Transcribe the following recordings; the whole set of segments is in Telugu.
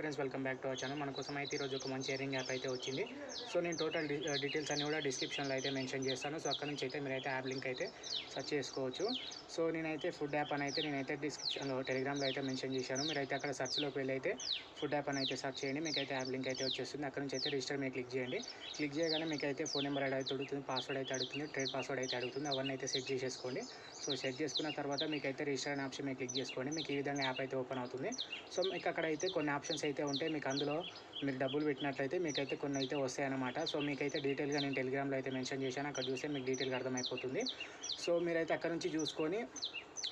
Friends, welcome back to our channel. మన కోసం అయితే ఈరోజు ఒక మంచి ఎర్నింగ్ యాప్ అయితే వచ్చింది. సో నేను టోటల్ డీటెయిల్స్ అన్ని కూడా డిస్క్రిప్షన్లో అయితే మెన్షన్ చేస్తాను. సో అక్కడ నుంచి అయితే మీరైతే యాప్ లింక్ అయితే సెర్చ్ చేసుకోవచ్చు. సో నేనైతే ఫుడ్ యాప్ అని అయితే డిస్క్రిప్షన్లో టెలిగ్రామ్లో అయితే మెన్షన్ చేశాను. మీరైతే అక్కడ సెర్చ్లోకి వెళ్ళి అయితే ఫుడ్ యాప్ అని అయితే సెర్చ్ చేయండి. మీకైతే యాప్ లింక్ అయితే వచ్చేస్తుంది. అక్కడ నుంచి అయితే రిజిస్టర్ మీద క్లిక్ చేయండి. క్లిక్ చేయగానే మీకైతే ఫోన్ నెంబర్ అయితే అడుగుతుంది, పాస్వర్డ్ అయితే అడుగుతుంది, ట్రేడ్ పాస్వర్డ్ అయితే అడుగుతుంది. అవన్నీ అయితే సెట్ చేసేసుకోండి. సో సెట్ చేసుకున్న తర్వాత మీకైతే రిజిస్టర్ అనే ఆప్షన్ మీద క్లిక్ చేసుకోండి. మీకు ఈ విధంగా యాప్ అయితే ఓపెన్ అవుతుంది. సో మీకు అక్కడ అయితే కొన్ని ఆప్షన్స్ అయితే ఉంటాయి. మీకు అందులో మీరు డబ్బులు పెట్టినట్లయితే మీకైతే కొన్ని అయితే వస్తాయన్నమాట. సో మీకైతే డీటెయిల్గా నేను టెలిగ్రామ్లో అయితే మెన్షన్ చేశాను. అక్కడ చూస్తే మీకు డీటెయిల్గా అర్థమైపోతుంది. సో మీరైతే అక్కడ నుంచి చూసుకొని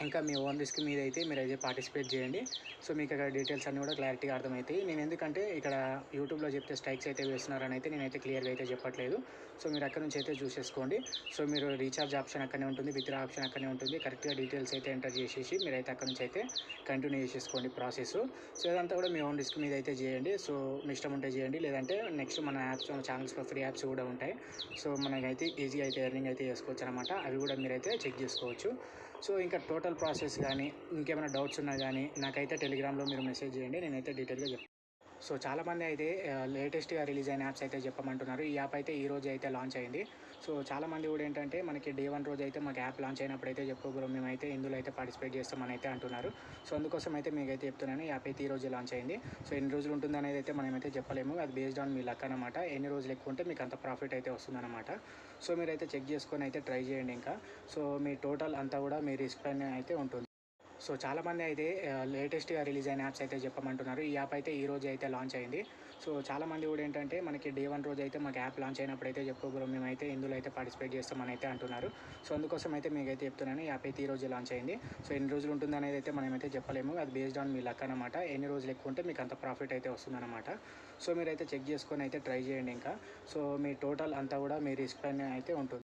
ఇంకా మీ ఓన్ రిస్క్ మీద అయితే మీరైతే పార్టిసిపేట్ చేయండి. సో మీకు అక్కడ డీటెయిల్స్ అన్నీ కూడా క్లారిటీగా అర్థమవుతాయి. నేను ఎందుకంటే ఇక్కడ యూట్యూబ్లో చెప్తే స్ట్రైక్స్ అయితే వేస్తున్నారని అయితే నేనైతే క్లియర్గా అయితే చెప్పట్లేదు. సో మీరు అక్కడ నుంచి అయితే చూసేసుకోండి. సో మీరు రీఛార్జ్ ఆప్షన్ అక్కడనే ఉంటుంది, విత్డ్రా ఆప్షన్ అక్కడనే ఉంటుంది. కరెక్ట్గా డీటెయిల్స్ అయితే ఎంటర్ చేసేసి మీరైతే అక్కడ నుంచి అయితే కంటిన్యూ చేసేసుకోండి ప్రాసెస్. సో ఇదంతా కూడా మీ ఓన్ రిస్క్ మీద అయితే చేయండి. సో మీ ఇష్టం ఉంటే చేయండి, లేదంటే నెక్స్ట్ మన యాప్స్ ఛానల్స్లో ఫ్రీ యాప్స్ కూడా ఉంటాయి. సో మనకైతే ఈజీగా అయితే ఎర్నింగ్ అయితే చేసుకోవచ్చు అనమాట. అవి కూడా మీరైతే చెక్ చేసుకోవచ్చు. సో ఇంకా టోటల్ ప్రాసెస్ కానీ ఇంకేమైనా డౌట్స్ ఉన్నా కానీ నాకైతే టెలిగ్రామ్లో మీరు మెసేజ్ చేయండి, నేనైతే డీటెయిల్గా చెప్తాను. సో చాలామంది అయితే లేటెస్ట్గా రిలీజ్ అయిన యాప్స్ అయితే చెప్పమంటున్నారు. ఈ యాప్ అయితే ఈ రోజు అయితే లాంచ్ అయింది. సో చాలామంది కూడా ఏంటంటే మనకి డే 1 రోజు అయితే మాకు యాప్ లాంచ్ అయినప్పుడు అయితే చెప్పు బ్రో, మేమైతే ఇందులో అయితే పార్టిసిపేట్ చేస్తామని అయితే అంటున్నారు. సో అందుకోసం అయితే మీకైతే చెప్తున్నాను, ఈ యాప్ అయితే ఈ రోజు లాంచ్ అయింది. సో ఎన్ని రోజులు ఉంటుంది అనేది అయితే మనమైతే చెప్పలేము. అది బేస్డ్ ఆన్ మీ లక్ అనమాట. ఎన్ని రోజులు ఎక్కువ ఉంటే మీకు అంత ప్రాఫిట్ అయితే వస్తుందన్నమాట. సో మీరైతే చెక్ చేసుకొని అయితే ట్రై చేయండి ఇంకా. సో మీ టోటల్ అంతా కూడా మీ రిస్క్ పైన అయితే ఉంటుంది. సో చాలామంది అయితే లేటెస్ట్గా రిలీజ్ అయిన యాప్స్ అయితే చెప్పమంటున్నారు. ఈ యాప్ అయితే ఈ రోజు అయితే లాంచ్ అయింది. సో చాలామంది కూడా ఏంటంటే మనకి డే 1 రోజు అయితే మాకు యాప్ లాంచ్ అయినప్పుడు అయితే చెప్పు బ్రో, మేమైతే ఇందులో అయితే పార్టిసిపేట్ చేస్తామని అయితే అంటున్నారు. సో అందుకోసం అయితే మీకైతే చెప్తున్నాను, ఈ యాప్ అయితే ఈ రోజు లాంచ్ అయింది. సో ఎన్ని రోజులు ఉంటుంది అనేది అయితే మనమైతే చెప్పలేము. అది బేస్డ్ ఆన్ మీ లక్ అనమాట. ఎన్ని రోజులు ఎక్కువ ఉంటే మీకు అంత ప్రాఫిట్ అయితే వస్తుందన్నమాట. సో మీరైతే చెక్ చేసుకొని అయితే ట్రై చేయండి ఇంకా. సో మీ టోటల్ అంతా కూడా మీ రిస్క్ పైన అయితే ఉంటుంది.